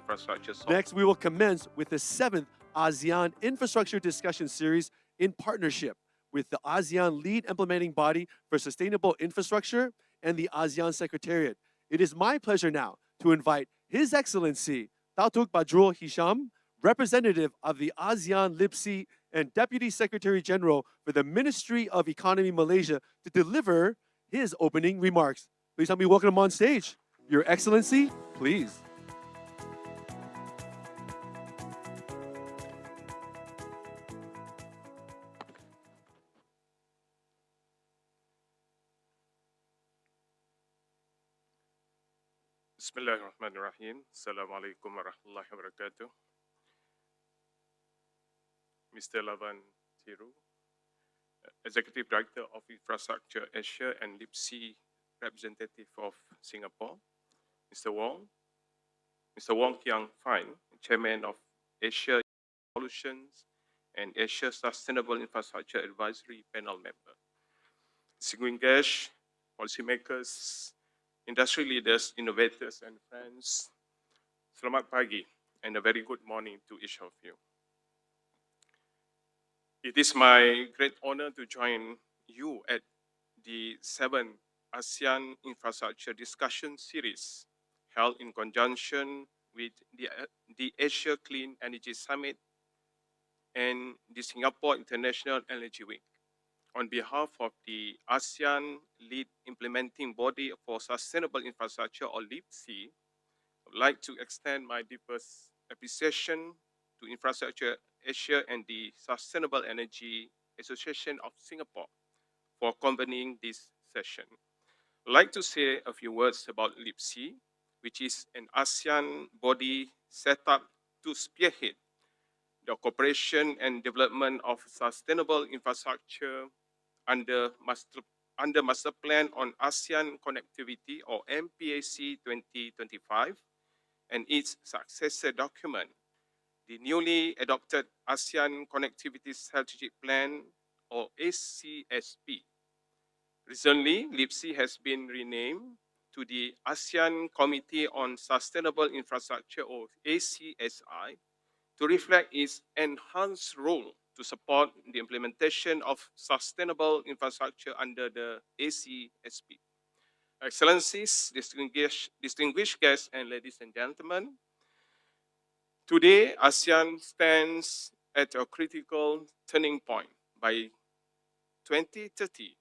infrastructure software. Next, we will commence with the 7th ASEAN Infrastructure Discussion Series in partnership with the ASEAN Lead Implementing Body for Sustainable Infrastructure and the ASEAN Secretariat. It is my pleasure now to invite His Excellency Datuk Badrul Hisham, representative of the ASEAN LIPC and Deputy Secretary General for the Ministry of Economy Malaysia, to deliver his opening remarks. Please help me welcome him on stage. Your Excellency, please. Bismillahirrahmanirrahim. Assalamualaikum warahmatullahi wabarakatuh. Mr. Lavan Thiru, Executive Director of Infrastructure Asia and LIPC representative of Singapore. Mr. Wong Kiang Fine, Chairman of Asia Solutions and Asia Sustainable Infrastructure Advisory Panel member. Distinguished guests, policymakers, industry leaders, innovators, and friends, selamat pagi and a very good morning to each of you. It is my great honor to join you at the 7th ASEAN Infrastructure Discussion Series held in conjunction with the Asia Clean Energy Summit and the Singapore International Energy Week. On behalf of the ASEAN Lead Implementing Body for Sustainable Infrastructure, or LIPC, I would like to extend my deepest appreciation to Infrastructure Asia and the Sustainable Energy Association of Singapore for convening this session. I'd like to say a few words about LIPC, which is an ASEAN body set up to spearhead the cooperation and development of sustainable infrastructure under Master Plan on ASEAN Connectivity, or MPAC 2025, and its successor document, the newly adopted ASEAN Connectivity Strategic Plan, or ACSP. Recently, LIPC has been renamed to the ASEAN Committee on Sustainable Infrastructure, or ACSI, to reflect its enhanced role to support the implementation of sustainable infrastructure under the ACSP. Excellencies, distinguished guests, and ladies and gentlemen, today ASEAN stands at a critical turning point. By 2030,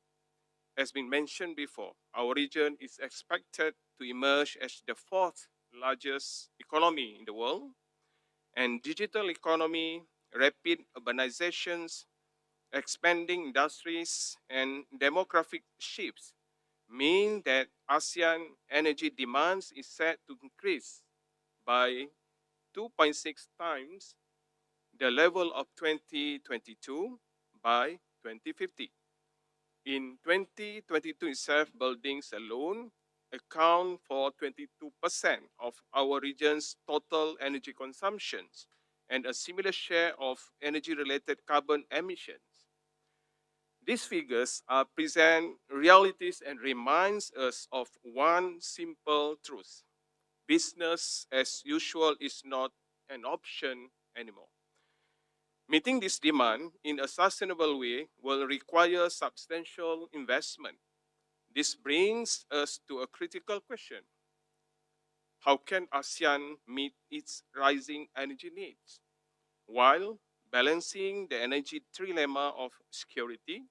as been mentioned before, our region is expected to emerge as the 4th largest economy in the world, and digital economy, rapid urbanizations, expanding industries, and demographic shifts mean that ASEAN energy demands is set to increase by 2.6 times the level of 2022 by 2050. In 2022 itself, buildings alone account for 22% of our region's total energy consumptions and a similar share of energy-related carbon emissions. These figures present realities and reminds us of one simple truth: business as usual is not an option anymore. Meeting this demand in a sustainable way will require substantial investment. This brings us to a critical question: how can ASEAN meet its rising energy needs while balancing the energy trilemma of security,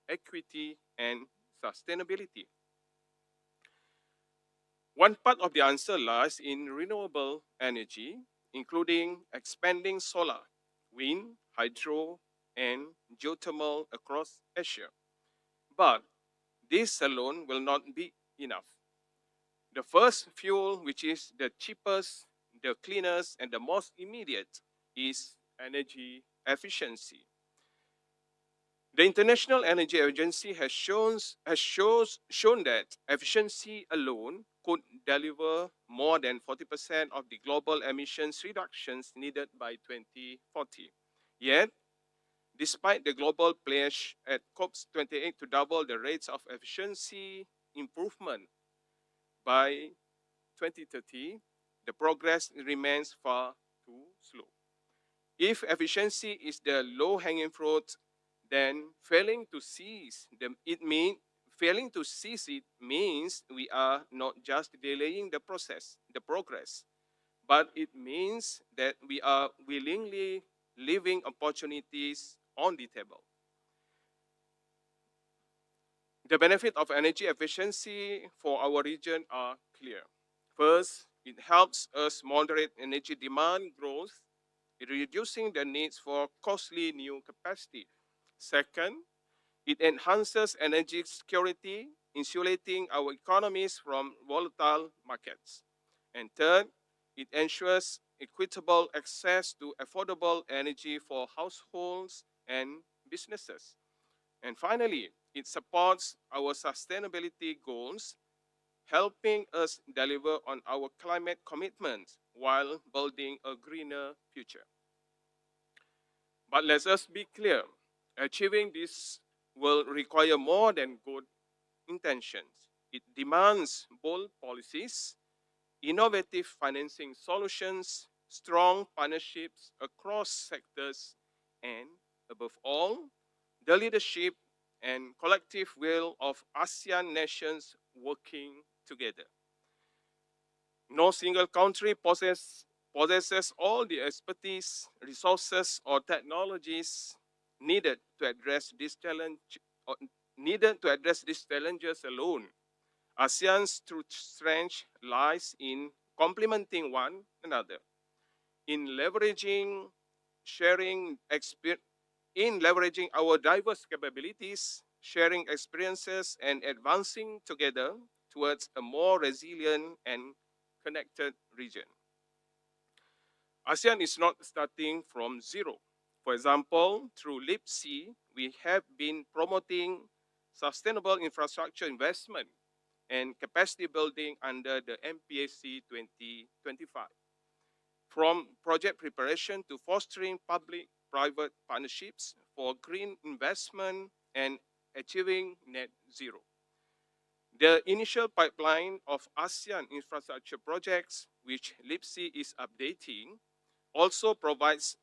equity, and sustainability? One part of the answer lies in renewable energy, including expanding solar, wind, hydro, and geothermal across Asia. But this alone will not be enough. The first fuel, which is the cheapest, the cleanest, and the most immediate, is energy efficiency. The International Energy Agency has shown that efficiency alone could deliver more than 40% of the global emissions reductions needed by 2040. Yet, despite the global pledge at COP28 to double the rates of efficiency improvement by 2030, the progress remains far too slow. If efficiency is the low-hanging fruit, then failing to seize it means we are not just delaying the progress, but it means that we are willingly leaving opportunities on the table. The benefit of energy efficiency for our region are clear. First, it helps us moderate energy demand growth, reducing the needs for costly new capacity. Second, it enhances energy security, insulating our economies from volatile markets. And third, it ensures equitable access to affordable energy for households and businesses. And finally, it supports our sustainability goals, helping us deliver on our climate commitments while building a greener future. But let us be clear, achieving this will require more than good intentions. It demands bold policies, innovative financing solutions, strong partnerships across sectors, and above all, the leadership and collective will of ASEAN nations working together. No single country possesses all the expertise, resources, or technologies needed to address this challenge or needed to address these challenges alone. ASEAN's true strength lies in complementing one another, in sharing in leveraging our diverse capabilities, sharing experiences, and advancing together towards a more resilient and connected region. ASEAN is not starting from zero. For example, through LIPC, we have been promoting sustainable infrastructure investment and capacity building under the MPAC 2025. From project preparation to fostering public-private partnerships for green investment and achieving net zero. The initial pipeline of ASEAN infrastructure projects, which LIPC is updating, also provides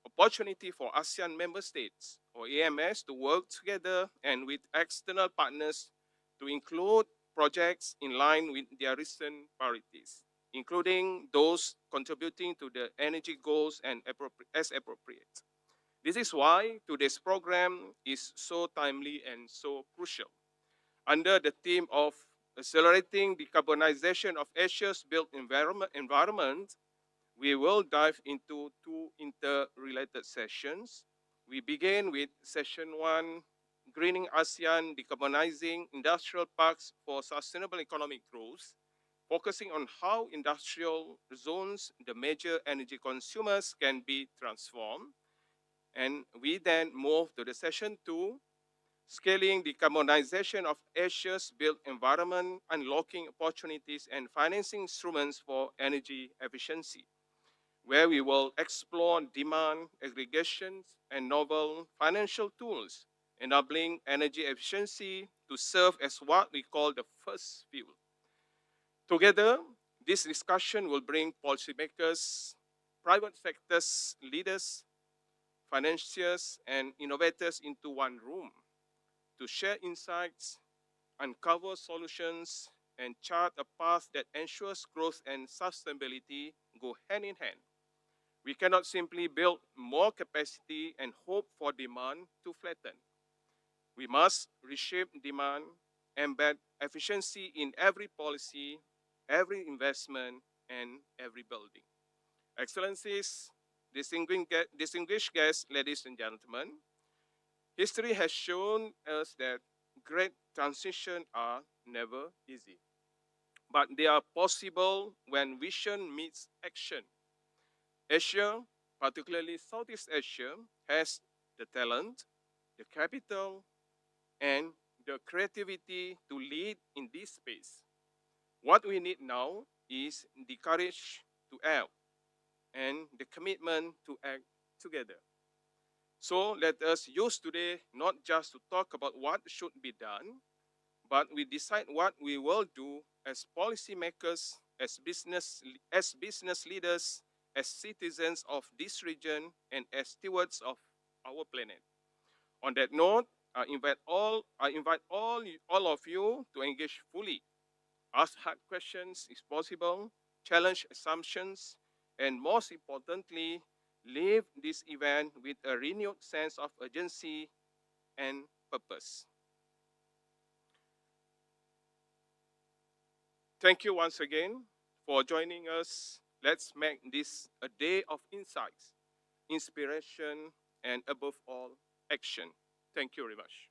opportunity for ASEAN member states or AMS to work together and with external partners to include projects in line with their recent priorities, including those contributing to the energy goals and as appropriate. This is why today's program is so timely and so crucial. Under the theme of accelerating decarbonization of Asia's built environment, we will dive into two interrelated sessions. We begin with session one, Greening ASEAN, Decarbonizing Industrial Parks for Sustainable Economic Growth, focusing on how industrial zones, the major energy consumers, can be transformed. And we then move to the session two, Scaling Decarbonization of Asia's Built Environment, Unlocking Opportunities and Financing Instruments for Energy Efficiency, where we will explore demand aggregations and novel financial tools, enabling energy efficiency to serve as what we call the first fuel. Together, this discussion will bring policymakers, private sectors leaders, financiers, and innovators into one room to share insights, uncover solutions, and chart a path that ensures growth and sustainability go hand in hand. We cannot simply build more capacity and hope for demand to flatten. We must reshape demand, embed efficiency in every policy, every investment, and every building. Excellencies, distinguished guests, ladies and gentlemen, history has shown us that great transitions are never easy, but they are possible when vision meets action. Asia, particularly Southeast Asia, has the talent, the capital, and the creativity to lead in this space. What we need now is the courage to act and the commitment to act together. So let us use today not just to talk about what should be done, but we decide what we will do as policymakers, as business leaders, as citizens of this region, and as stewards of our planet. On that note, I invite all of you to engage fully, ask hard questions if possible, challenge assumptions, and most importantly, leave this event with a renewed sense of urgency and purpose. Thank you once again for joining us. Let's make this a day of insights, inspiration, and above all, action. Thank you very much.